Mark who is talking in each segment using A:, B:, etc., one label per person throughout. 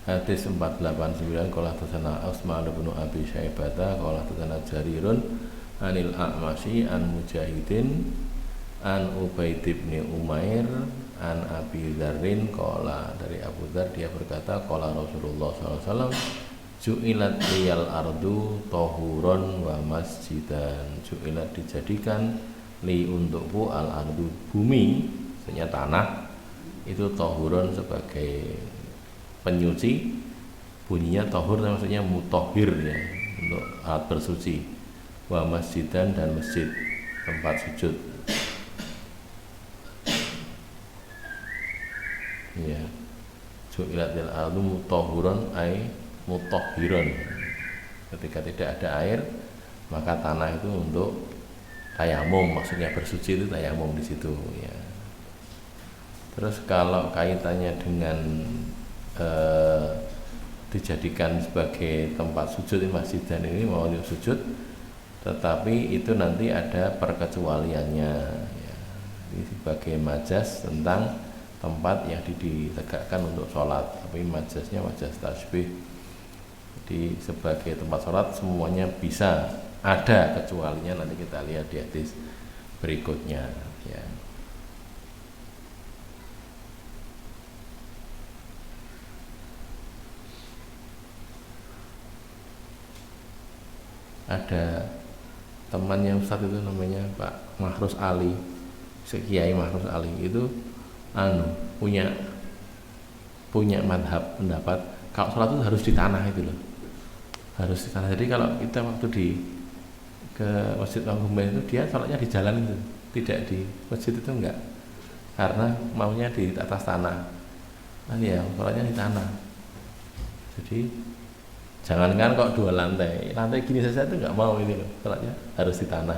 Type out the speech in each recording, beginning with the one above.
A: Hadis 489 qala hadatsana Utsman bin Abi Syaibah qala hadatsana Jarirun anil A'masyi an Mujahidin an Ubaid bin Umair an Abi Dzarrin qala, dari Abu Dzar dia berkata qala Rasulullah sallallahu alaihi wasallam ju'ilat liyal ardu tahuron wa masjidan. Ju'ilat dijadikan li untukku al ardu bumi, maksudnya tanah itu tahuron sebagai penyuci, bunyinya tahur maksudnya mutahhir ya, untuk alat bersuci, wa masjidan dan masjid tempat sujud ya. Ju'ilatil ardu mutahhuron ay mutahhiron, ketika tidak ada air maka tanah itu untuk tayamum, maksudnya bersuci itu tayamum di situ ya. Terus kalau kaitannya dengan dijadikan sebagai tempat sujud di masjid dan ini mau sujud, tetapi itu nanti ada perkecualiannya ya. Ini sebagai majas tentang tempat yang ditegakkan untuk sholat, tapi majasnya majas tasbih. Jadi sebagai tempat sholat semuanya bisa, ada kecualinya, nanti kita lihat di hadis berikutnya ya. Ada temannya Ustadz itu namanya Pak Mahrus Ali, Kiai Mahrus Ali itu punya madhab pendapat kalau sholat itu harus di tanah itu loh, harus di tanah. Jadi kalau kita waktu ke Masjid Mangkumbal itu dia sholatnya di jalan itu, tidak di masjid itu enggak, karena maunya di atas tanah. Nah ya sholatnya di tanah. Jadi jangankan kok 2 lantai gini saja itu nggak mau ini loh, sholatnya harus di tanah.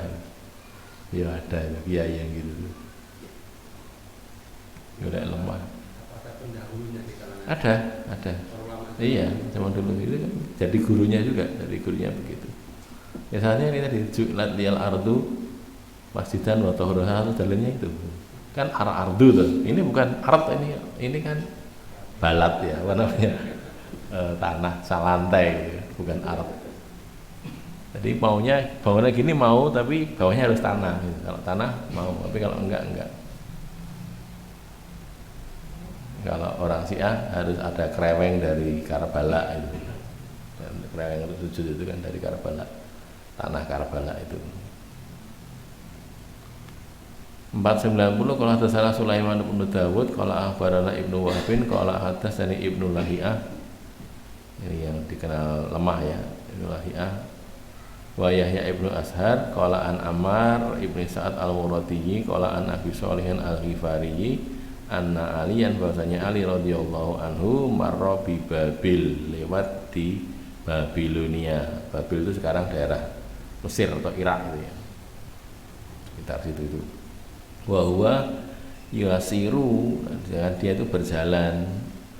A: Ya ada kiai yang gitu tuh. Udah lemah. Ada. Iya, zaman dulu itu kan jadi gurunya juga, jadi gurunya begitu. Misalnya ini tadi ju'lat liyal ardu masjidan wa tahurah, dalilnya itu. Kan ardu tuh. Ini bukan ard, ini kan balat ya, apa namanya? Tanah salantai, bukan ard. Jadi maunya bangunnya gini mau, tapi bawahnya harus tanah gitu. Kalau tanah mau, tapi kalau enggak. Kalau orang Syiah harus ada kreweng dari Karbala itu. Dan kreweng untuk sujud itu kan dari Karbala, tanah Karbala itu. 490 qala hadatsana Sulaiman bin Dawud qala akhbarana Ibnu Wahbin qala hadatsani Ibnu Lahiyah. Ini yang dikenal lemah ya, Ibnu Lahiyah. Wa Yahya Ibnu Ashar qala an Ammar Ibnu Sa'ad al-Muradi qala an Abi Shalihin al-Ghifari anna aliyan, bahwasanya Ali radhiyallahu anhu marra bi Babil, lewat di Babilonia. Babil itu sekarang daerah Mesir atau Irak itu ya, sekitar situ itu. Wa huwa yasiru, dia itu berjalan,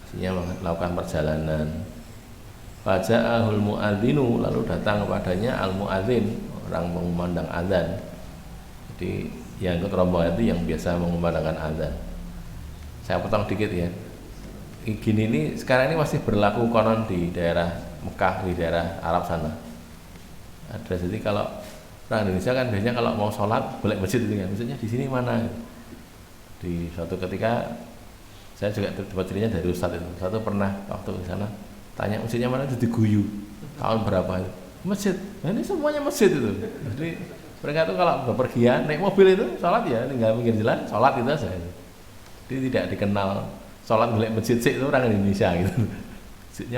A: maksudnya melakukan perjalanan. Faja'ahul muadzinu, lalu datang kepadanya al muadzin, orang mengumandang azan. Jadi yang ikut rombongan itu yang biasa mengumandangkan azan. Saya potong dikit ya. Gini ini sekarang ini masih berlaku konon di daerah Mekah, di daerah Arab sana. Ada, jadi kalau orang Indonesia kan biasanya kalau mau sholat balik masjid itu kan, maksudnya di sini mana? Di suatu ketika saya juga dapat ceritanya dari Ustadz itu. Satu pernah waktu di sana tanya masjidnya mana, itu diguyu. Tahun berapa itu? Masjid. Nah, ini semuanya masjid itu. Jadi mereka tuh kalau bepergian naik mobil itu sholat ya tinggal pinggir jalan, sholat itu aja. Jadi tidak dikenal sholat milik masjid sih, itu orang Indonesia gitu.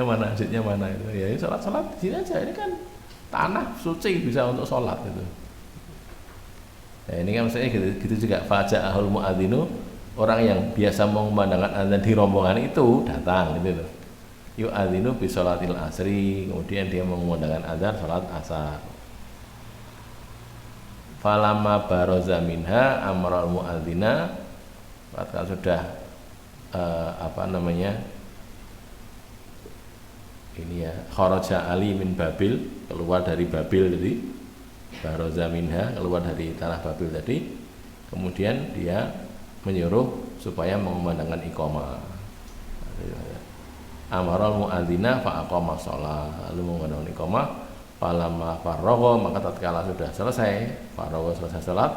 A: Masjidnya mana itu. Ya sholat di sini aja. Ini kan tanah suci, bisa untuk sholat itu. Nah, ini kan maksudnya gitu juga. Faja'ahul muadzinu, orang yang biasa mengumandangkan azan di rombongan itu datang gitu loh. Yu'adzinu bi sholatil asri, kemudian dia mengumandangkan azan sholat asar. Falamma baroza minha amral muadzina, kalau sudah ini ya, kharaja Ali min Babil, keluar dari Babil tadi, baroza minha, keluar dari tanah Babil tadi, kemudian dia menyuruh supaya mengumandangkan iqamah. Amarul muadzina fa aqama shalah, lalu mengadakan iqamah. Falamma faragha, maka tatkala sudah selesai, faragha selesai salat,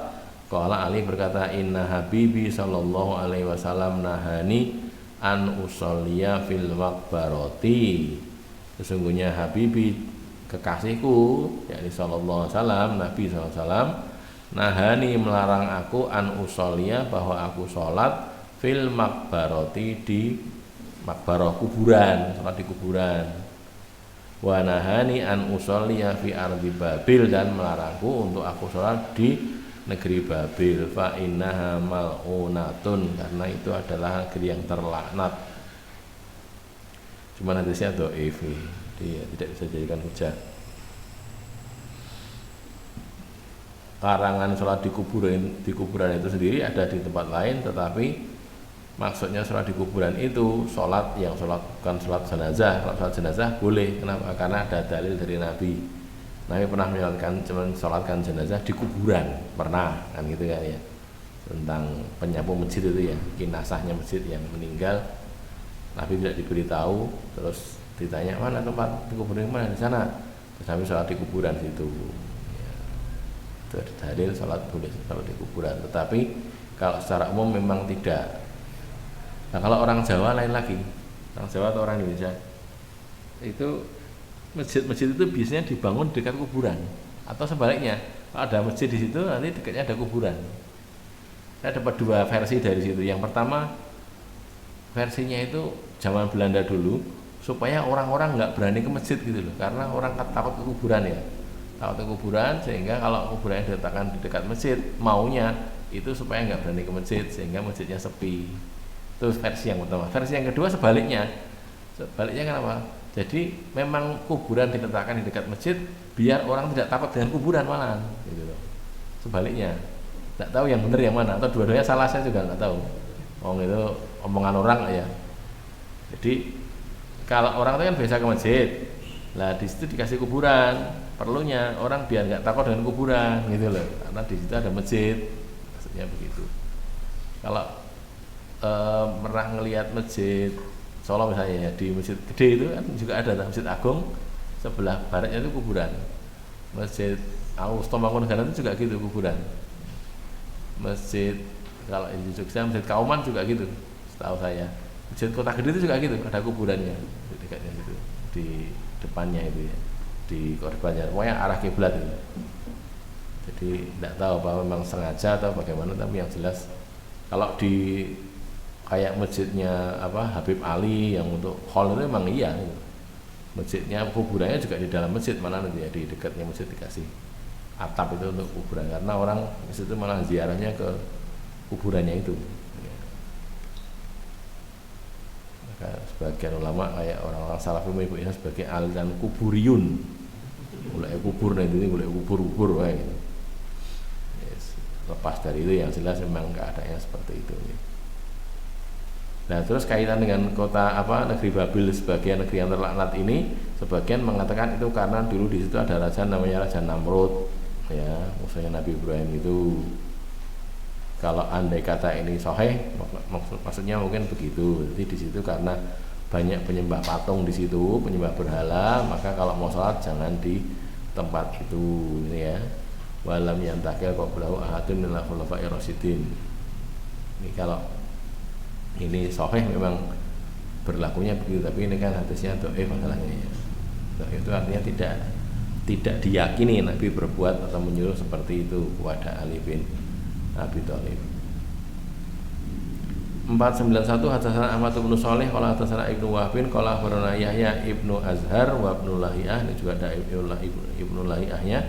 A: qala Ali berkata, inna habibi sallallahu alaihi wasallam nahani an usolliya fil maqbarati. Sesungguhnya habibi, kekasihku, yakni sallallahu alaihi wasallam, Nabi sallallahu alaihi wasallam, nahani melarang aku an usolliya, bahwa aku sholat fil maqbarati, di makbarah kuburan, sholat di kuburan. Wa nahani an usolliya fi ardi Babil, dan melarangku untuk aku sholat di negeri Babil. Fa innaha mal'unatun, karena itu adalah negeri yang terlaknat. Cuma hadisnya dhaif, dia tidak bisa dijadikan hujah. Larangan sholat di kuburan itu sendiri ada di tempat lain, tetapi maksudnya sholat di kuburan itu sholat yang bukan sholat jenazah. Kalau sholat jenazah boleh, kenapa? Karena ada dalil dari Nabi. Nabi pernah sholatkan jenazah di kuburan, pernah, kan gitu kan ya. Tentang penyapu masjid itu ya, kinasahnya masjid yang meninggal, Nabi tidak diberitahu, terus ditanya mana tempat di kuburan, mana? Di sana. Terus Nabi sholat di kuburan situ. Ya. Itu ada dalil sholat boleh sholat di kuburan, tetapi kalau secara umum memang tidak. Nah, kalau orang Jawa lain lagi, orang Jawa atau orang Indonesia, itu masjid-masjid itu biasanya dibangun dekat kuburan, atau sebaliknya, kalau ada masjid di situ nanti dekatnya ada kuburan. Saya dapat dua versi dari situ. Yang pertama, versinya itu zaman Belanda dulu, supaya orang-orang nggak berani ke masjid gitu loh, karena orang takut ke kuburan ya, takut ke kuburan, sehingga kalau kuburannya diletakkan di dekat masjid, maunya itu supaya nggak berani ke masjid, sehingga masjidnya sepi. Itu versi yang pertama. Versi yang kedua sebaliknya kenapa? Jadi memang kuburan diletakkan di dekat masjid biar orang tidak takut dengan kuburan malahan, gitu loh. Sebaliknya, tidak tahu yang benar yang mana, atau dua-duanya salah, saya juga nggak tahu. Itu omongan orang ya. Jadi kalau orang itu kan biasa ke masjid, lah di situ dikasih kuburan, perlunya orang biar nggak takut dengan kuburan, gitu loh. Karena di situ ada masjid, maksudnya begitu. Kalau pernah ngelihat masjid Solo misalnya ya, di masjid gede itu kan juga ada masjid agung, sebelah baratnya itu kuburan. Masjid Austomangkunegaran itu juga gitu, kuburan. Masjid kalau di Jogja, masjid Kauman juga gitu, setahu saya. Masjid Kota Gede itu juga gitu, ada kuburannya di dekatnya gitu, di depannya itu ya, di korbannya, pokoknya arah kiblat itu. Jadi tidak tahu apa memang sengaja atau bagaimana, tapi yang jelas kalau di kayak masjidnya Habib Ali yang untuk hall itu memang iya gitu. Masjidnya, kuburannya juga di dalam masjid, mana nanti ya di dekatnya masjid dikasih atap itu untuk kuburan, karena orang di situ malah ziarahnya ke kuburannya itu. Maka sebagian ulama kayak orang-orang Salafi menyebutnya sebagai aliran kuburiyun, mulai kubur nanti ini mulai kubur gitu. Yes. Lepas dari itu yang jelas memang keadaannya seperti itu. Nah, terus kaitan dengan kota negeri Babil sebagai negeri yang terlaknat ini, sebagian mengatakan itu karena dulu di situ ada raja namanya Raja Namrud, ya, musuhnya Nabi Ibrahim itu. Kalau andai kata ini sahih, maksudnya mungkin begitu. Jadi di situ karena banyak penyembah patung di situ, penyembah berhala, maka kalau mau sholat jangan di tempat itu, ini ya. Walam yantakil qablahu ahadun minal khulafa'ir rasyidin. Ini kalau ini sahih memang berlakunya begitu, tapi ini kan hadisnya dhaif masalahnya ya. Dhaif itu artinya tidak diyakini Nabi berbuat atau menyuruh seperti itu kepada Ali bin Abi Thalib. 491 hadatsana Ahmad bin Shalih qala hadatsana Ibnu Wahb qala akhbarana Yahya Ibnu Azhar wa Ibnu Lahiyah, ini juga ada Ibnu Lahiyahnya,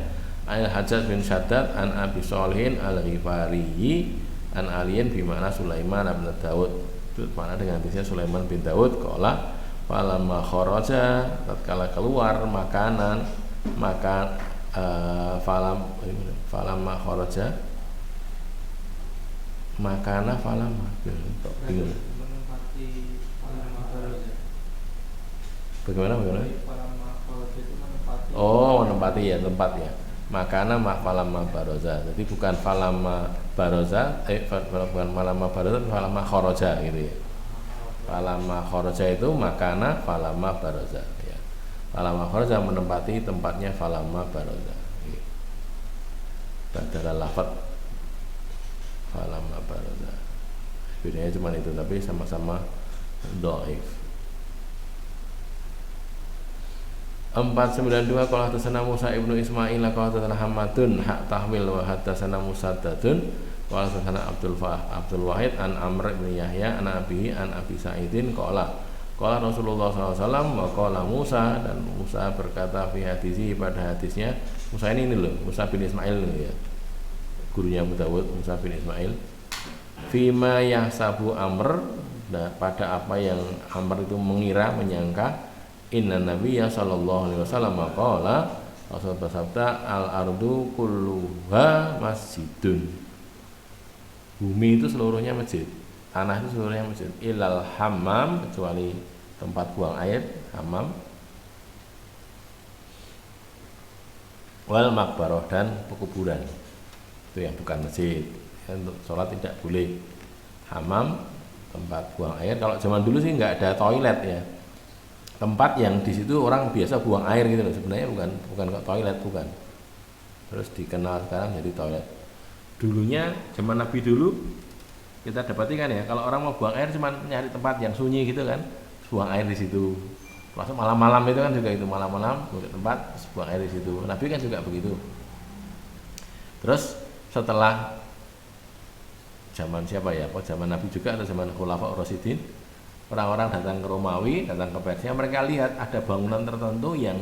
A: Al-Hajjaj bin Shaddad an Abi Shalihin Al-Ghifari an Aliyin bi makna Sulaiman bin Daud. Itu makna dengan hadisnya Sulaiman bin Daud qala falamma kharaja, tatkala keluar makanan maka falamma kharaja makana falamma bingung. Bagaimana? Oh, menempati ya, tempat ya. Makana falamma baroza. Jadi bukan falamma baroza, bukan falamma baroza, falamma kharaja gitu ya. Falamma kharaja itu makana falamma baraza ya. Falamma kharaja menempati tempatnya falamma baraza. Badal lafaz falamma baraza. Bedanya cuma itu, tapi sama-sama dhaif. 492 qala hadatsana Musa ibnu Ismail qala hadatsana Hamadun hak tahwil wa hadatsana Musaddadun qala hadatsana Abdul Wahid an Amr bin Yahya an Abi Sa'idin qala Rasulullah SAW wa qala Musa, dan Musa berkata fi hadisi, pada hadisnya. Musa ini loh, Musa bin Ismail ini ya, gurunya Abu Dawud, Musa bin Ismail. Fima yahsabu Amr, pada apa yang Amr itu mengira, menyangka. Inna Nabiyya sallallahu alaihi wasallam qala, Rasul bersabda, al-ardu kulluha masjidun. Bumi itu seluruhnya masjid, tanah itu seluruhnya masjid. Ilal hammam, kecuali tempat buang air, hammam. Wal makbaroh, dan pekuburan. Itu yang bukan masjid. Untuk sholat tidak boleh. Hammam, tempat buang air. Kalau zaman dulu sih nggak ada toilet ya. Tempat yang di situ orang biasa buang air gitu loh, sebenarnya bukan kok toilet, bukan. Terus dikenal sekarang jadi toilet. Dulunya zaman Nabi dulu kita dapati kan ya, kalau orang mau buang air cuma nyari tempat yang sunyi gitu kan, buang air di situ. Langsung malam-malam itu kan juga itu, malam-malam buat tempat buang air di situ. Nabi kan juga begitu. Terus setelah zaman siapa ya? Apa zaman Nabi juga atau zaman Khulafaur Rasyidin? Orang-orang datang ke Romawi, datang ke Persia, mereka lihat ada bangunan tertentu yang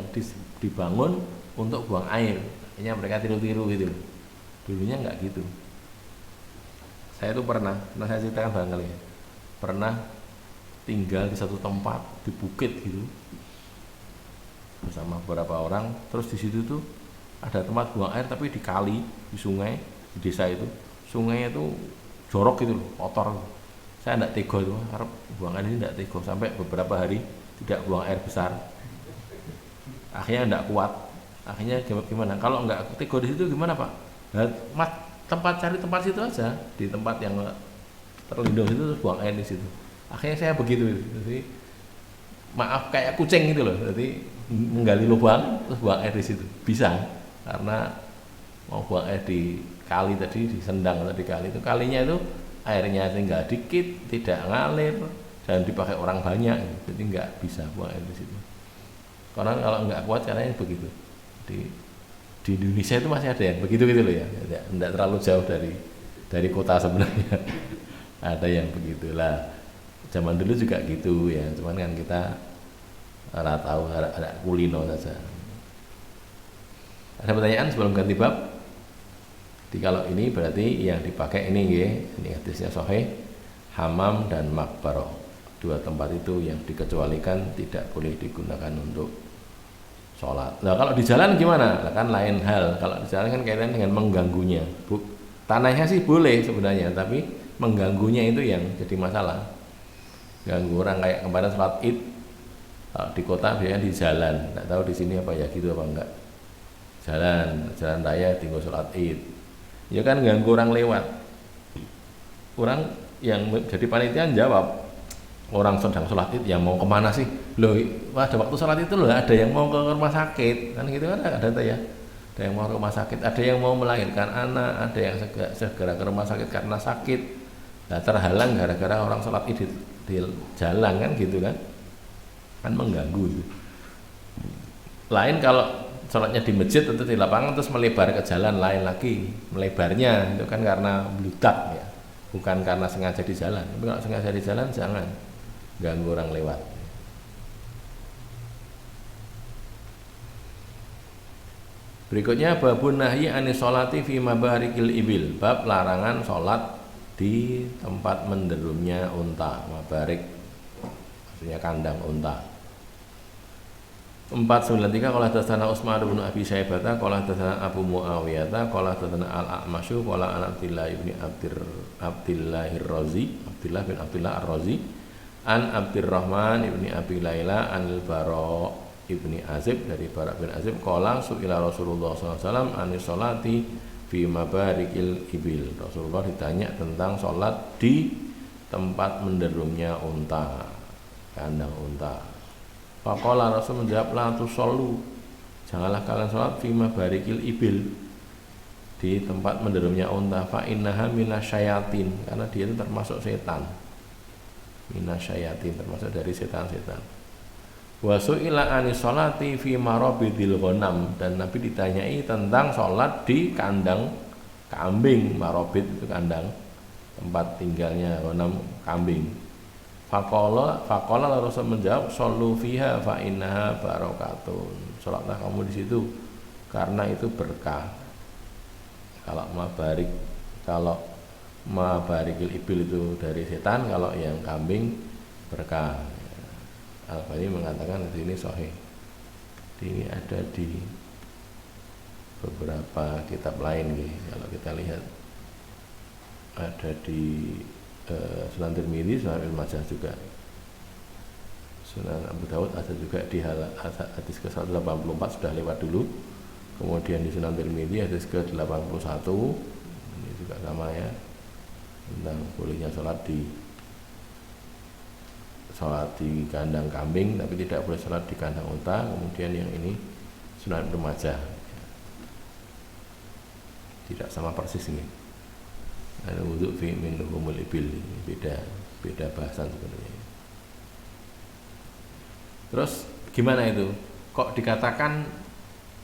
A: dibangun untuk buang air. Akhirnya mereka tiru-tiru gitu. Dulunya enggak gitu. Saya tuh pernah saya ceritakan barangkali ya. Pernah tinggal di satu tempat di bukit gitu bersama beberapa orang. Terus di situ tuh ada tempat buang air tapi di kali, di sungai, di desa itu. Sungainya itu jorok gitu loh, kotor. Saya tidak tega itu, harap buang air ini tidak tega, sampai beberapa hari tidak buang air besar. Akhirnya tidak kuat. Akhirnya gimana? Kalau nggak tega di situ gimana Pak? Nah, cari tempat situ aja, di tempat yang terlindung itu, terus buang air di situ. Akhirnya saya begitu. Jadi maaf kayak kucing gitu loh. Jadi menggali lubang terus buang air di situ. Bisa, karena mau buang air di kali tadi, di sendang atau di kali itu, kalinya itu airnya tinggal dikit, tidak ngalir, dan dipakai orang banyak, jadi nggak bisa buang air di situ. Karena kalau nggak kuat caranya begitu. Di Indonesia itu masih ada yang begitu gitu loh ya, tidak terlalu jauh dari kota sebenarnya. Ada yang begitulah. Zaman dulu juga gitu ya, cuman kan kita nggak tahu, ada kulino saja. Ada pertanyaan sebelum ganti bab? Jadi kalau ini berarti yang dipakai ini ya, ini hadisnya sahih, hammam dan makbaroh. Dua tempat itu yang dikecualikan, tidak boleh digunakan untuk sholat. Nah kalau di jalan gimana? Nah, kan lain hal. Kalau di jalan kan kaitan dengan mengganggunya. Tanahnya sih boleh sebenarnya, tapi mengganggunya itu yang jadi masalah. Ganggu orang, kayak kemarin sholat id di kota biasanya di jalan. Nggak tahu di sini apa ya gitu apa enggak. Jalan raya tinggal sholat id. Ya kan ganggu orang lewat. Orang yang jadi panitia jawab, orang sedang sholat id, yang mau kemana sih? Loh, pada waktu sholat itu loh ada yang mau ke rumah sakit, kan gitu kan ada ya. Ada yang mau ke rumah sakit, ada yang mau melahirkan anak, ada yang segera ke rumah sakit karena sakit. Nah, terhalang gara-gara orang sholat id di jalan kan gitu kan mengganggu itu. Lain kalau sholatnya di masjid atau di lapangan terus melebar ke jalan, lain lagi. Melebarnya itu kan karena bludak ya, bukan karena sengaja di jalan. Tapi kalau sengaja di jalan jangan ganggu orang lewat. Berikutnya babun nahyi anis sholati fi mabarikil ibil, bab larangan sholat di tempat menderumnya unta. Mabarik maksudnya kandang unta. 493 qala hadatsana Utsman bin Abi Syaibah qala hadatsana Abu Muawiyah qala hadatsana Al-A'masy qala an Abdillah bin Abdillah bin Abdillah Ar-Razi an Abdurrahman ibni Abi Laila an Al-Bara ibni Azib, dari Bara bin Azib qala su'ila Rasulullah SAW anis sholati fi mabarikil ibil. Rasulullah ditanya tentang sholat di tempat menderumnya unta. kandang unta. Faqala Rasul menjawab, la tusallu, janganlah kalian sholat fima barikil ibil, di tempat menderumnya unta. Fa innaha minasyayatin, karena dia itu termasuk setan. Minasyayatin, termasuk dari setan-setan. Wa su'ila anis sholati fi marabidil ghanam, dan Nabi ditanyai tentang sholat di kandang kambing. Marabid itu kandang, tempat tinggalnya ghanam, kambing. Faqala Rasul menjawab, shollu fiha fa innaha barakatun, sholatlah kamu di situ karena itu berkah. Kalau mabarikil ibil itu dari setan, kalau yang kambing berkah. Al-Albani mengatakan di sini sahih. Ini ada di beberapa kitab lain nih. Kalau kita lihat ada di Sunan Tirmidzi, Sunan Ibnu Majah juga, Sunan Abu Dawud ada juga di hadis ke-184, sudah lewat dulu. Kemudian di Sunan Tirmidzi hadis ke-81, ini juga sama ya, tentang bolehnya sholat di kandang kambing, tapi tidak boleh sholat di kandang unta. Kemudian yang ini Sunan Ibnu Majah, tidak sama persis ini. Ada wudhu fi min luhumul ibil, beda bahasan sebenarnya. Terus gimana itu? Kok dikatakan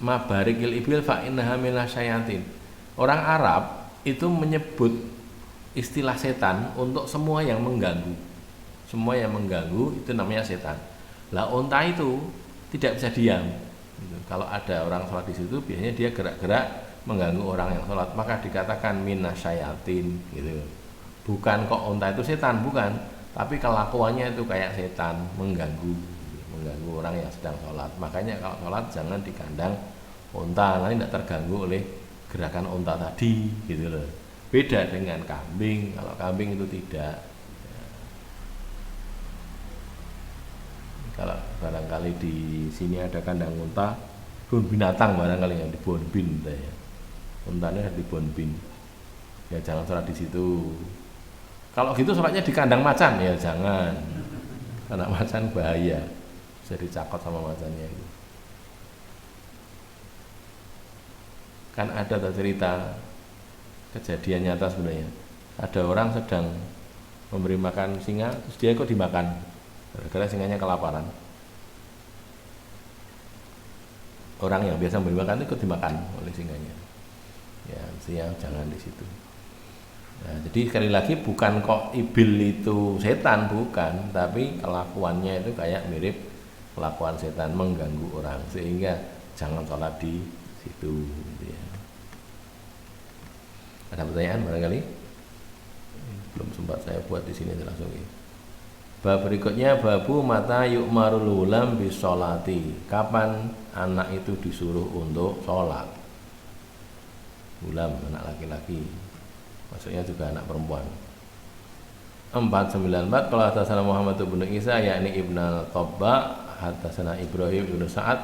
A: mabarikil ibil fa innaha minasyayatin? Orang Arab itu menyebut istilah setan untuk semua yang mengganggu. Semua yang mengganggu itu namanya setan. Lah unta itu tidak bisa diam. Gitu. Kalau ada orang sholat di situ, biasanya dia gerak-gerak mengganggu orang yang sholat, maka dikatakan minasyayatin gitu. Bukan kok unta itu setan, bukan, tapi kelakuannya itu kayak setan, mengganggu orang yang sedang sholat. Makanya kalau sholat jangan di kandang unta, nanti tidak terganggu oleh gerakan unta tadi gitu loh. Beda dengan kambing, kalau kambing itu tidak. Kalau barangkali di sini ada kandang unta, kebun binatang barangkali yang di Bonbin ya. Untanya di Bonbin, ya jangan sholat di situ. Kalau gitu sholatnya di kandang macan, ya jangan, karena macan bahaya, bisa dicakot sama macannya itu. Kan ada cerita kejadian nyata sebenarnya. Ada orang sedang memberi makan singa, terus dia kok dimakan, gara-gara singanya kelaparan. Orang yang biasa memberi makan itu ikut dimakan oleh singanya. Ya, mestinya jangan di situ. Nah, jadi sekali lagi bukan kok ibil itu setan, bukan, tapi kelakuannya itu kayak mirip kelakuan setan, mengganggu orang, sehingga jangan sholat di situ. Gitu ya. Ada pertanyaan barangkali? Belum sempat saya buat di sini langsung. Bab berikutnya, babu mata yu'marul ulam bisolati. Kapan anak itu disuruh untuk sholat? Ulam, anak laki-laki, maksudnya juga anak perempuan. 494 kalau hadatsana Muhammad bin Isa yakni Ibnu Thabba, hadatsana Ibrahim bin Sa'ad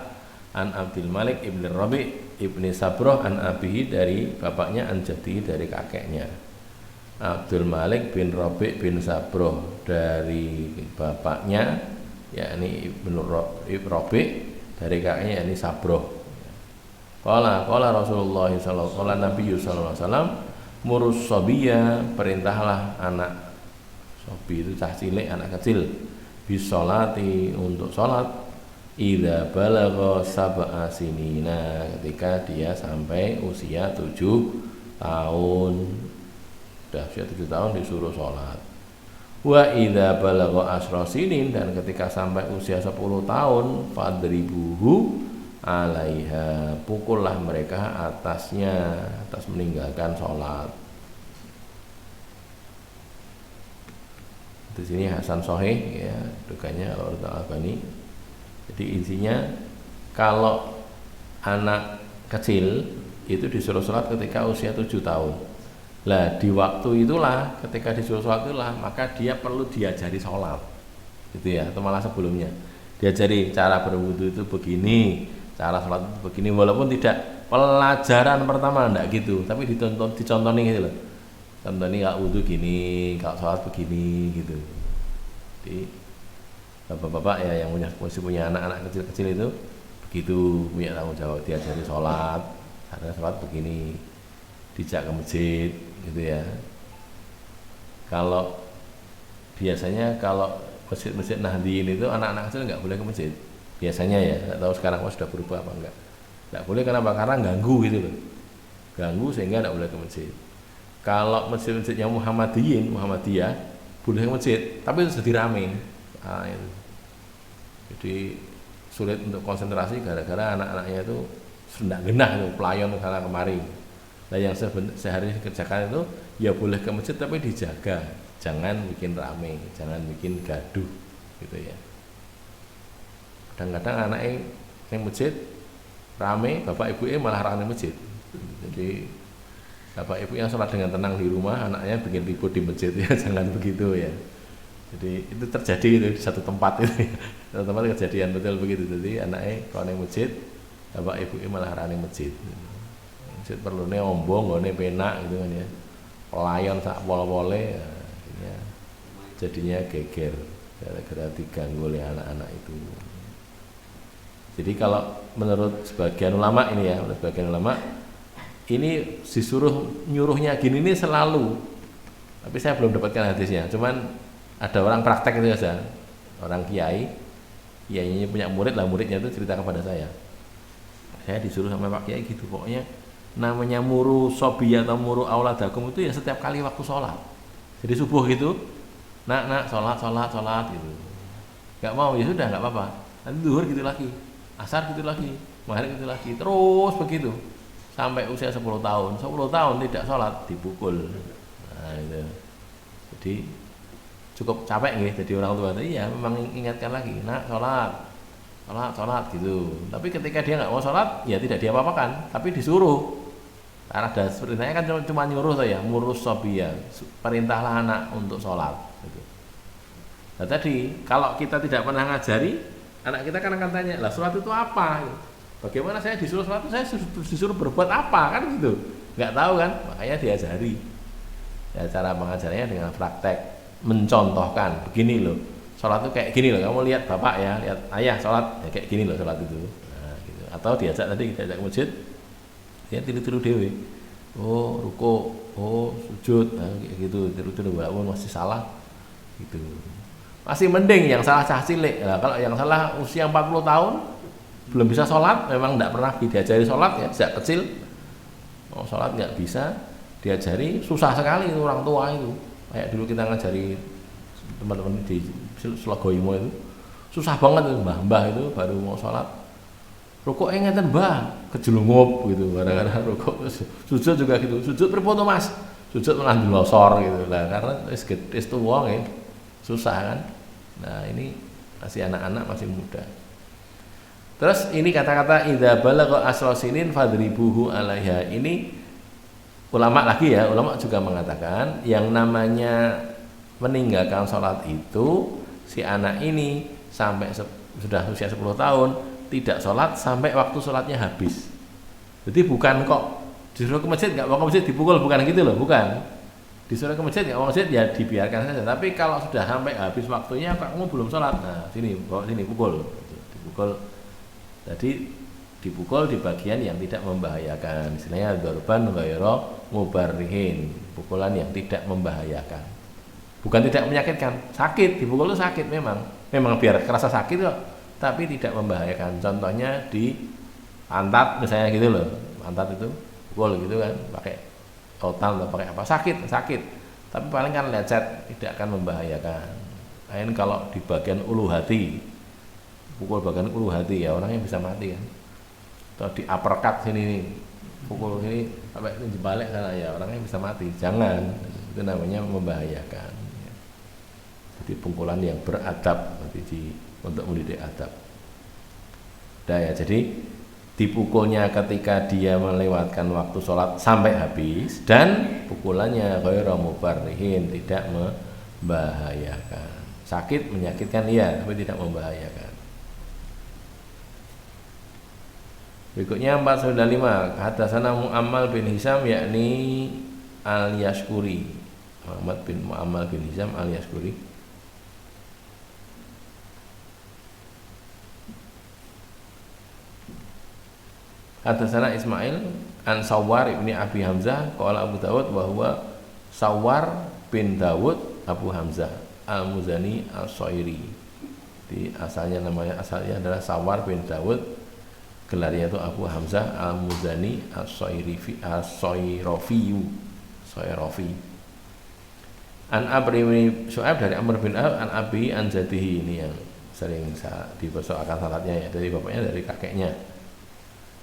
A: an Abdul Malik ibn Rabi ibni Sabroh an abihi, dari bapaknya, an jaddihi, dari kakeknya. Abdul Malik bin Rabi bin Sabroh, dari bapaknya yakni Ibnu Rabi, dari kakeknya yakni Sabroh. Qala Rasulullah sallallahu alaihi wasallam, murus sobiya, perintahlah anak sobi itu cah cilik, anak kecil, bisolati, untuk sholat, idza balagha sab'a sinina, ketika dia sampai usia 7 tahun. Sudah usia 7 tahun disuruh sholat. Wa idza balagha asra sinin, dan ketika sampai usia 10 tahun, fadribuhu alaiha, pukullah mereka atasnya, atas meninggalkan sholat. Di sini Hasan Sahih ya, dukanya Al-Albani. Jadi intinya kalau anak kecil itu disuruh sholat ketika usia 7 tahun. Lah di waktu itulah, ketika disuruh sholat itulah, maka dia perlu diajari sholat, gitu ya, atau malah sebelumnya diajari cara berwudu itu begini, cara sholat itu begini, walaupun tidak pelajaran pertama enggak gitu, tapi dicontohin gitu loh. Contohnya kalau wudu gini, kalau sholat begini gitu. Jadi bapak-bapak ya yang masih punya anak-anak kecil-kecil itu begitu punya tanggung jawab, diajari sholat, karena sholat begini, dijak ke masjid gitu ya. Kalau biasanya kalau masjid-masjid Nahdliyin itu anak-anak kecil nggak boleh ke masjid biasanya ya, nggak tahu sekarang sudah berubah apa enggak. Nggak boleh kenapa? Karena ganggu gitu loh, ganggu sehingga nggak boleh ke masjid. Kalau masjid-masjid yang Muhammadiyah boleh ke masjid, tapi itu jadi rame. Itu. Jadi sulit untuk konsentrasi gara-gara anak-anaknya itu sendak genah itu pelayon sana kemari. Nah yang sehari kerjakan itu ya boleh ke masjid tapi dijaga, jangan bikin rame, jangan bikin gaduh gitu ya. Kadang-kadang anaknya yang masjid rame, bapak ibunya malah rame masjid. Jadi bapak ibu yang sholat dengan tenang di rumah, anaknya bikin ribut di masjid ya, jangan begitu ya. Jadi itu terjadi itu di satu tempat itu, satu tempat kejadian betul begitu. Jadi anaknya kalau di masjid, bapak ibu malah rame masjid. Masjid perlu nih ombong, nih penak gitu kan ya, pelayan sak pol-pole, ya, jadinya geger gara-gara diganggu oleh anak-anak itu. Jadi kalau menurut sebagian ulama ini ya, menurut sebagian ulama ini disuruh nyuruhnya gini ini selalu, tapi saya belum dapatkan hadisnya. Cuman ada orang praktek itu saja, orang kiainya punya murid lah, muridnya itu cerita kepada saya disuruh sama Pak Kiai gitu, pokoknya namanya muru sobiya atau muru auladakum itu ya setiap kali waktu sholat. Jadi subuh gitu, nak sholat gitu, nggak mau ya sudah nggak apa-apa, nanti zuhur gitu lagi, asar gitu lagi, maghrib gitu lagi, terus begitu sampai usia 10 tahun tidak sholat dipukul. Nah itu jadi cukup capek nih jadi orang tua. Iya memang ingatkan lagi, nak sholat gitu. Tapi ketika dia nggak mau sholat ya tidak diapa-apakan, tapi disuruh. Karena ada perintahnya kan cuma nyuruh saja, murus sobia, perintahlah anak untuk sholat gitu. Nah tadi kalau kita tidak pernah ngajari anak kita kan akan tanya, lah sholat itu apa? Bagaimana saya disuruh sholat itu, saya disuruh berbuat apa kan gitu, nggak tahu kan, makanya diajari. Ya cara mengajarnya dengan praktek, mencontohkan begini loh, sholat itu kayak gini loh, kamu lihat bapak ya, lihat ayah sholat ya kayak gini loh sholat itu. Nah, gitu. Atau diajak tadi kita ajak ke masjid, dia tiru-tiru dewe, oh ruko, oh sujud, nah, kayak gitu, tiru-tiru walaupun masih salah, gitu. Masih mending yang salah cah cilik. Nah, kalau yang salah usia 40 tahun belum bisa sholat, memang tidak pernah diajari sholat ya sejak kecil, mau sholat nggak bisa diajari, susah sekali itu orang tua itu. Kayak dulu kita ngajari teman-teman di Sulagoimo itu susah banget itu, mbah-mbah itu baru mau sholat rukuk ngeten mbah kejelungup gitu, gara-gara rukuk. Sujud juga gitu, sujud pripoto mas, sujud malah dilosor gitu lah, karena wis tuwa ya, susah kan. Nah ini masih anak-anak, masih muda. Terus ini kata-kata idza balagha asra sinin fadribuhu alaiha, ini ulama lagi ya, ulama juga mengatakan yang namanya meninggalkan sholat itu si anak ini sampai sudah usia 10 tahun tidak sholat sampai waktu sholatnya habis. Jadi bukan kok disuruh ke masjid nggak mau ke masjid dipukul, bukan gitu loh, bukan. Disuruh ke masjid nggak mau ke masjid ya dibiarkan saja. Tapi kalau sudah sampai habis waktunya kamu belum sholat, nah sini bawa sini pukul, dipukul. Jadi dipukul di bagian yang tidak membahayakan, istilahnya dzarban ghairu mubarrihin, pukulan yang tidak membahayakan, bukan tidak menyakitkan. Sakit, dipukul itu sakit memang biar kerasa sakit kok, tapi tidak membahayakan. Contohnya di pantat misalnya gitu loh, pantat itu pukul gitu kan, pakai rotan atau pakai apa, sakit, tapi paling kan lecet, tidak akan membahayakan. Lain kalau di bagian ulu hati, pukul bagian ulu hati ya orangnya bisa mati kan. Atau di uppercut sini, pukul sini sampai jebalik sana ya orangnya bisa mati. Jangan, itu namanya membahayakan. Jadi pukulan yang beradab untuk mendidik adab. Nah ya, jadi dipukulnya ketika dia melewatkan waktu sholat sampai habis, dan pukulannya ghairu mubarrihin, tidak membahayakan. Sakit, menyakitkan iya, tapi tidak membahayakan. Berikutnya 495, hadatsana Mu'ammal bin Hisam yakni al-Yashkuri, Muhammad bin Mu'ammal bin Hisam al-Yashkuri. Hadatsana Ismail an Sawwar ibni Abi Hamzah qala Abu Dawud wa huwa Sawwar bin Dawud Abu Hamzah Al-Muzani As-Soiri. Di asalnya adalah Sawwar bin Dawud, gelarnya itu Abu Hamzah Al-Muzani As-Soiri Soirofi. An Amr bin Syu'aib dari Amr bin Auf an Abi an Jadihi, ini yang sering dipersoalkan sanadnya ya, dari bapaknya dari kakeknya.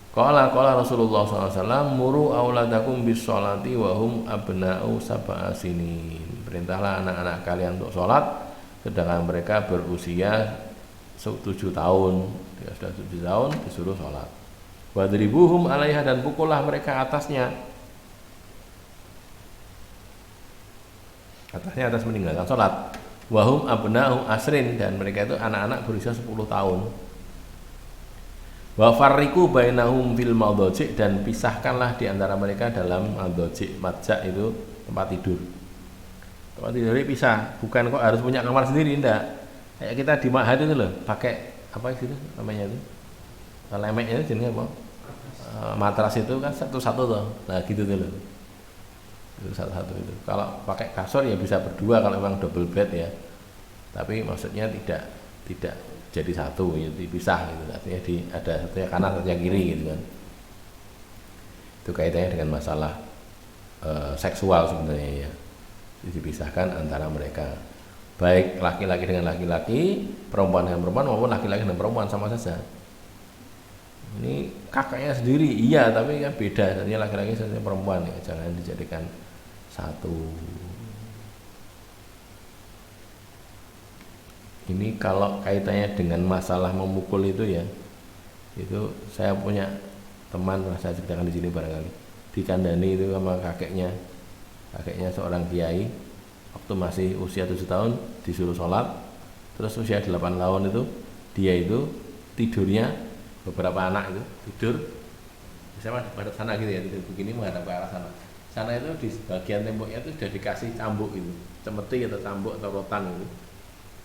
A: Qala Rasulullah SAW muru auladakum bis sholati wa hum abna'u sab'a sinin. Perintahlah anak-anak kalian untuk sholat sedangkan mereka berusia 7 tahun. Dia sudah 7 tahun disuruh sholat. Wadribuhum alaiha, dan pukullah mereka atasnya. Atasnya atas meninggalkan sholat. Wahum abna'u asrin, dan mereka itu anak-anak berusia 10 tahun. Wa farriqu bainahum fil madhaji, dan pisahkanlah di antara mereka dalam madhaji. Madja itu tempat tidur. Tempat tidur pisah, bukan kok harus punya kamar sendiri, enggak. Kayak kita di Ma'had itu loh, pakai apa itu namanya itu? Lemeknya itu jenisnya apa? Matras itu kan satu-satu tuh. Nah, gitu tuh loh. Itu satu-satu itu. Kalau pakai kasur ya bisa berdua kalau memang double bed ya. Tapi maksudnya tidak jadi satu, ya dipisah gitu. Artinya ada satunya kanan, satunya kiri gitu kan. Itu kaitannya dengan masalah seksual sebenarnya ya. Dipisahkan antara mereka. Baik laki-laki dengan laki-laki, perempuan dengan perempuan, maupun laki-laki dengan perempuan sama saja. Ini kakaknya sendiri, iya, tapi kan beda. Artinya laki-laki sama perempuan ya, jangan dijadikan satu. Ini kalau kaitannya dengan masalah memukul itu ya, itu saya punya teman, saya ceritakan di sini barangkali, dikandani itu sama kakeknya seorang kiai, waktu masih usia 7 tahun disuruh sholat, terus usia 8 tahun itu dia itu tidurnya, beberapa anak itu tidur sama pada sana gitu ya, tidur begini menghadap ke arah sana itu di bagian temboknya itu sudah dikasih cambuk itu, cemeti atau cambuk atau rotan itu.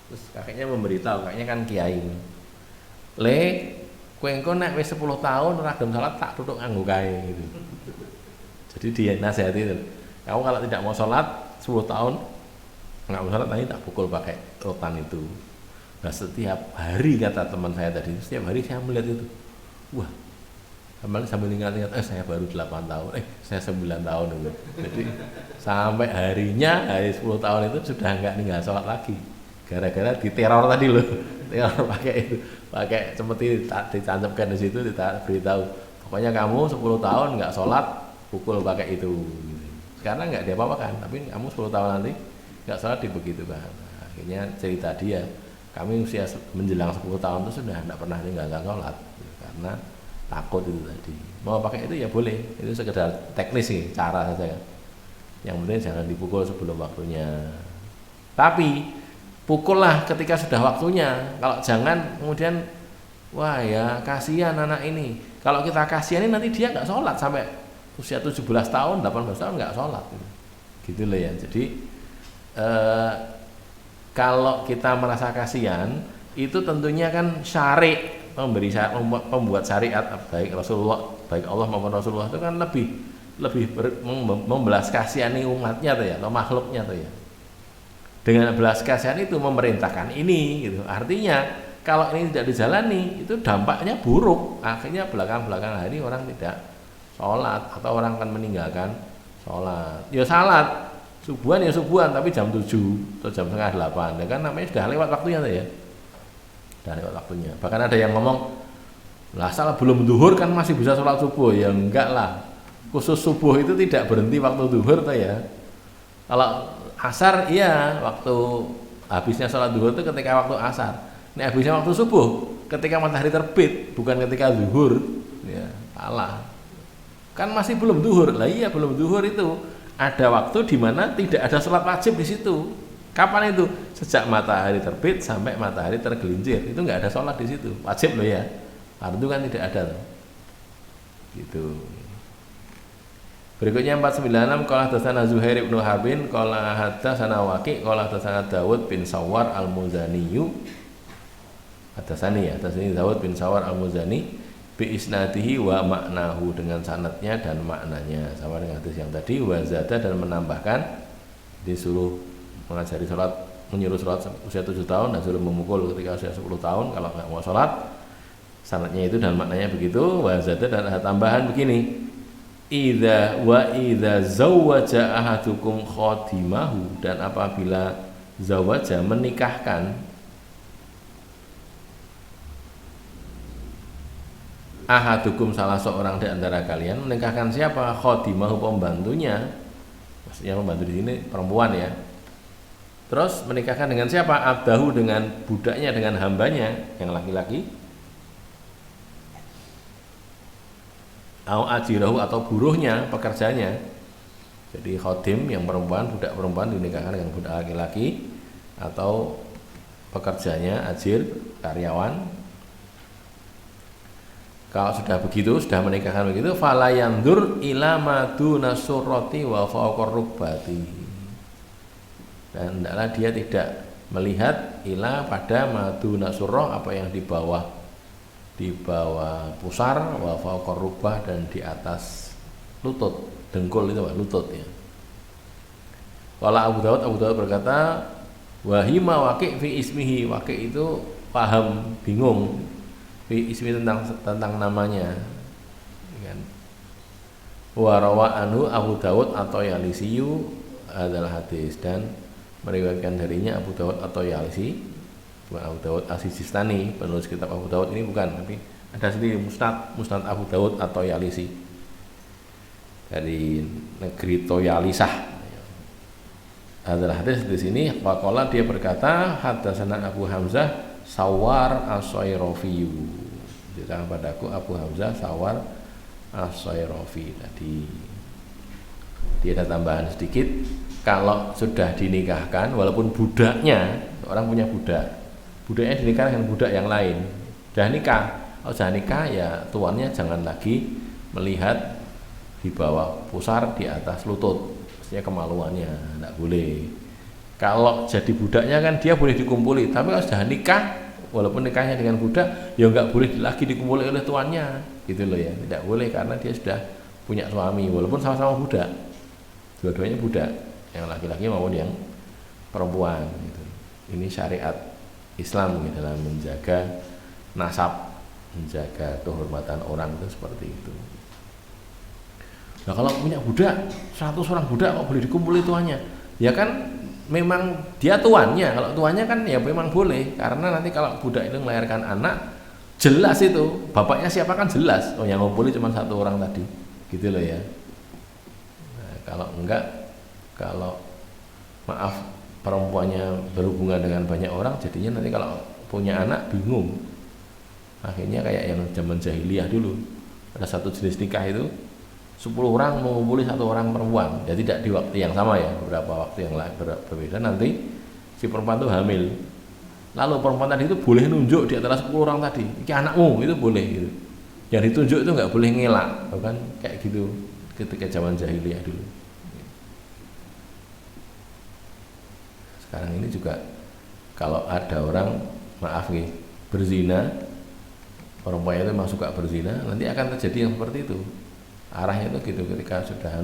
A: Terus kakeknya memberitahu, kakeknya kan kiai, le kowe engko nek wis 10 tahun ora gelem salat tak tutuk nganggo kae gitu. Jadi dia nasihati itu, kamu kalau tidak mau sholat 10 tahun nggak mau sholat nanti tak pukul pakai rotan itu. Nah, setiap hari, kata teman saya tadi, setiap hari saya melihat itu, wah, sambil ingat-ingat, saya baru 8 tahun, saya 9 tahun itu. Jadi sampai hari 10 tahun itu sudah nggak tinggal sholat lagi, gara-gara diteror tadi loh, teror pakai cemeti ditancapkan di situ, beritahu, pokoknya kamu 10 tahun nggak sholat, pukul pakai itu. Sekarang nggak diapa-apakan, tapi kamu 10 tahun nanti nggak sholat dibegitukan. Nah, akhirnya cerita dia, kami usia menjelang 10 tahun itu sudah tidak pernah tinggalkan sholat karena takut itu tadi. Mau pakai itu ya boleh, itu sekedar teknis sih, cara saja kan. Yang penting jangan dipukul sebelum waktunya. Tapi pukullah ketika sudah waktunya. Kalau jangan kemudian, wah ya kasihan anak ini. Kalau kita kasihani nanti dia nggak sholat sampai usia 17 tahun, 18 tahun nggak sholat. Gitu loh ya. Jadi kalau kita merasa kasihan, itu tentunya kan syari, pembuat syariat, baik Rasulullah, baik Allah maupun Rasulullah itu kan lebih membelas kasihani umatnya tuh ya, atau makhluknya tuh ya. Dengan belas kasihan itu memerintahkan ini gitu. Artinya kalau ini tidak dijalani itu dampaknya buruk. Akhirnya belakang hari orang tidak sholat atau orang akan meninggalkan sholat. Ya salat. Subuhan ya subuhan, tapi jam 7 atau jam setengah 8, ya kan namanya sudah lewat waktunya tuh ya, sudah lewat waktunya. Bahkan ada yang ngomong, lah salah belum duhur kan masih bisa sholat subuh. Ya enggak lah, khusus subuh itu tidak berhenti waktu duhur tuh ya. Kalau asar iya, waktu habisnya sholat duhur itu ketika waktu asar. Ini habisnya waktu subuh, ketika matahari terbit, bukan ketika duhur. Ya salah, kan masih belum duhur. Lah iya, belum duhur itu ada waktu di mana tidak ada sholat wajib di situ. Kapan itu? Sejak matahari terbit sampai matahari tergelincir. Itu nggak ada sholat di situ. Wajib loh ya. Fardu kan tidak ada. Gitu. Berikutnya 496, qala hadatsana Zuhair bin Harbin, qala hadatsana Waqi', qala hadatsana Dawud bin Sawwar Al-Muzani. Hadatsani Dawud bin Sawwar Al-Muzani bi isnadihi wa maknahu, dengan sanadnya dan maknanya, sama dengan hadis yang tadi. Wa zada, dan menambahkan, disuruh mengajari sholat, menyuruh sholat usia 7 tahun dan suruh memukul ketika usia 10 tahun kalau nggak mau sholat. Sanadnya itu dan maknanya begitu. Wa zada, dan ada tambahan begini, idza zawwaja ahadukum khadimahu, dan apabila zawaja, menikahkan, ahadukum, salah seorang di antara kalian, menikahkan siapa? Khadimahu, pembantunya, maksudnya pembantu di sini perempuan ya. Terus menikahkan dengan siapa? Abdahu, dengan budaknya, dengan hambanya yang laki-laki. Au ajirahu, atau buruhnya, pekerjanya. Jadi khadim yang perempuan, budak perempuan dinikahkan dengan budak laki-laki, atau pekerjanya, ajir, karyawan. Kalau sudah begitu, sudah menikahkan begitu, fala yandur ila maduna surrati wa fawqa rukbati, dan hendaklah dia tidak melihat ila pada maduna surrah, apa yang di bawah pusar, wa fawqa rukbah, dan di atas lutut, dengkul itu lutut ya. Kalau Abu Dawud berkata, wahima Waqi' fi ismihi, Waqi' itu paham, bingung, fi ismi, tentang namanya kan. Wa rawa anhu Abu Dawud atau Yalisiyu adalah hadis, dan meriwayatkan darinya Abu Dawud atau Yalisi, bukan Abu Dawud As-Sijistani penulis kitab Abu Dawud ini, bukan, tapi ada sendiri Musnad Abu Dawud atau Yalisi dari negeri Toyalisah adalah hadis di sini. Waqala, dia berkata, hadatsana Abu Hamzah Sawar As-Sayrafi, ditanya padaku Abu Hamzah Sawar As-Sayrafi. Tadi dia ada tambahan sedikit, kalau sudah dinikahkan, walaupun budaknya, orang punya budaknya dinikahkan dengan budak yang lain, sudah nikah, sudah nikah ya tuannya jangan lagi melihat di bawah pusar, di atas lutut, maksudnya kemaluannya, tidak boleh. Kalau jadi budaknya kan dia boleh dikumpuli, tapi kalau sudah nikah, walaupun nikahnya dengan budak, ya nggak boleh lagi dikumpuli oleh tuannya, gitu loh ya, tidak boleh, karena dia sudah punya suami, walaupun sama-sama budak, dua-duanya budak, yang laki-laki maupun yang perempuan. Gitu. Ini syariat Islam gitu, dalam menjaga nasab, menjaga kehormatan orang itu seperti itu. Nah kalau punya budak, 100 orang budak kok boleh dikumpuli tuannya? Ya kan memang dia tuannya, kalau tuannya kan ya memang boleh, karena nanti kalau budak itu melahirkan anak, jelas itu bapaknya siapa kan jelas, oh yang ngumpuli cuma 1 orang tadi, gitu loh ya. Nah, kalau enggak, kalau maaf perempuannya berhubungan dengan banyak orang, jadinya nanti kalau punya anak bingung, akhirnya kayak yang zaman jahiliyah dulu, ada satu jenis nikah itu 10 orang mengumpuli 1 orang perempuan, ya tidak di waktu yang sama ya, beberapa waktu yang lain berbeda, nanti si perempuan itu hamil, lalu perempuan tadi itu boleh nunjuk di antara 10 orang tadi, ini anakmu, itu boleh gitu. Yang ditunjuk itu nggak boleh ngelak, kan kayak gitu ketika zaman jahiliyah dulu. Sekarang ini juga kalau ada orang, maaf nih, berzina, perempuan itu memang suka berzina, nanti akan terjadi yang seperti itu. Arahnya itu gitu, ketika sudah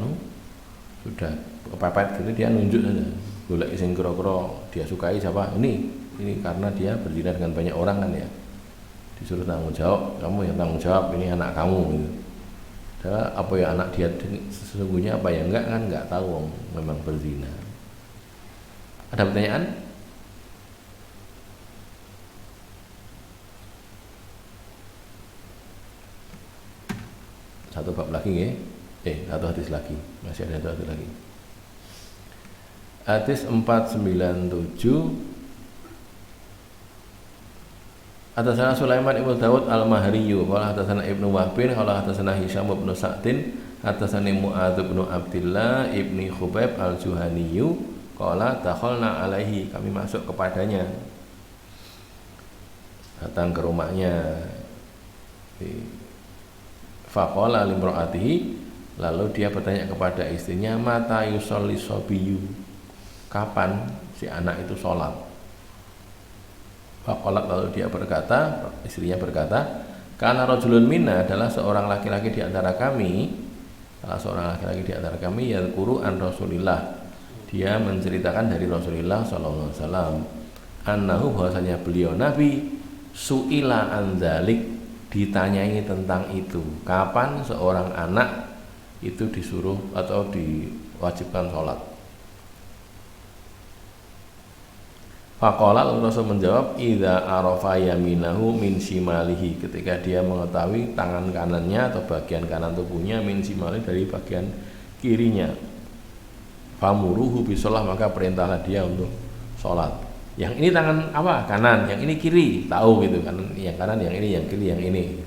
A: sudah kepepet gitu, dia nunjuk saja, golek sing kira-kira dia sukai siapa, ini karena dia berzina dengan banyak orang kan ya, disuruh tanggung jawab, kamu yang tanggung jawab, ini anak kamu gitu. Padahal apa ya anak dia sesungguhnya apa ya enggak kan, enggak tahu, memang berzina. Ada pertanyaan? Satu bab lagi ya, satu hadis lagi, masih ada satu hadis lagi. Hadis 497. Hadatsana Sulaiman ibnu Dawud al-Mahriyu, qala hadatsana Ibnu Wahbin, qala hadatsana Hisyam bin Sa'din, hadatsani Mu'adz bin Abdillah ibni Khubaib al-Juhaniyu, qala dakhalna alaihi, kami masuk kepadanya, datang ke rumahnya. Faqala limra'atihi, lalu dia bertanya kepada istrinya, mata yusolli sobiyu, kapan si anak itu sholat? Faqalat, lalu dia berkata, istrinya berkata, Karena rajulun minna adalah seorang laki-laki di antara kami, salah seorang laki-laki di antara kami yadhkuru an Rasulillah. Dia menceritakan dari Rasulullah sallallahu alaihi wasallam annahu bahwasanya beliau Nabi suila an dzalik, ditanyai tentang itu. Kapan seorang anak itu disuruh atau diwajibkan sholat? Faqala, lalu Rasul menjawab, idza arafa yaminahu min shimalihi, ketika dia mengetahui tangan kanannya atau bagian kanan tubuhnya, min shimalihi, dari bagian kirinya. Famuruhu bisolah, maka perintahlah dia untuk sholat. Yang ini tangan apa? Kanan, yang ini kiri, tahu gitu kan? Yang kanan, yang ini, yang kiri, yang ini.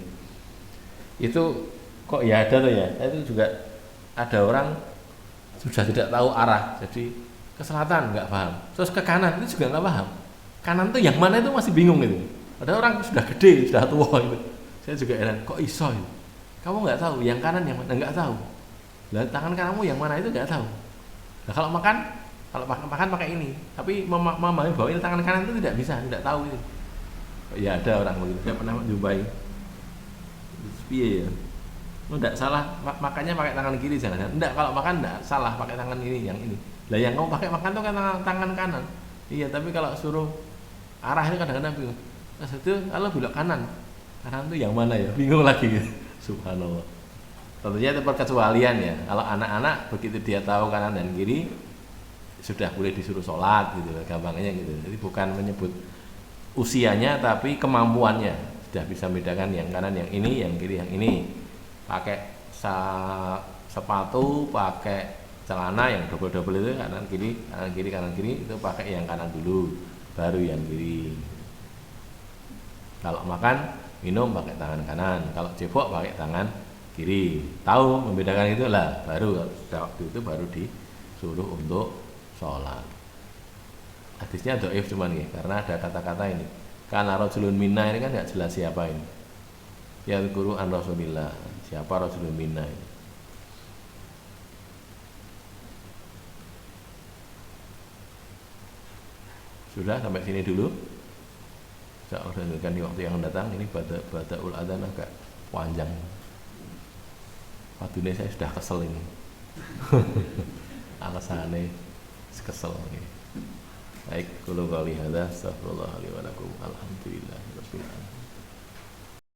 A: Itu kok ya ada tuh ya? Itu juga ada orang sudah tidak tahu arah, jadi ke selatan nggak paham, terus ke kanan itu juga nggak paham. Kanan tuh yang mana itu masih bingung gitu. Ada orang sudah gede, sudah tua gitu. Saya juga heran, kok iso itu? Kamu nggak tahu yang kanan yang mana? Nggak tahu. Lah tangan kananmu yang mana itu nggak tahu. Nah kalau makan pakai ini, tapi memahami bahwa ini tangan kanan itu tidak bisa, tidak tahu itu. Ya ada orang begitu, saya pernah menjumpai. Piye ya? Enggak salah, makannya pakai tangan kiri jangan. Enggak, kalau makan enggak salah pakai tangan ini, yang ini. Lah yang kamu pakai makan tuh kan tangan kanan. Iya, tapi kalau suruh arah itu kadang-kadang bingung. Terus itu kalau belok kanan tuh yang mana ya? Bingung lagi gitu. Subhanallah. Tentunya itu perkecualian ya. Kalau anak-anak begitu dia tahu kanan dan kiri sudah boleh disuruh sholat gitu, gampangnya gitu. Jadi bukan menyebut usianya tapi kemampuannya. Sudah bisa membedakan yang kanan yang ini, yang kiri yang ini. Pakai sepatu, pakai celana yang double-double itu kanan kiri itu pakai yang kanan dulu, baru yang kiri. Kalau makan minum pakai tangan kanan, kalau cebok pakai tangan kiri. Tahu membedakan itu lah, baru waktu itu baru disuruh untuk sholat. Hadisnya dhaif cuman ya, karena ada kata-kata ini. Karena rajulun minna ini kan nggak jelas siapa ini. Ya guru an Rasulillah, siapa rajulun minna ini? Sudah sampai sini dulu. Saya akan lanjutkan di waktu yang datang. Ini badaul adzan agak panjang. Waduh, saya sudah kesel ini. Alasannya kesel ini. Baik, qulu qouli hadza, astaghfirullah li wa lakum. Alhamdulillahirabbil alamin.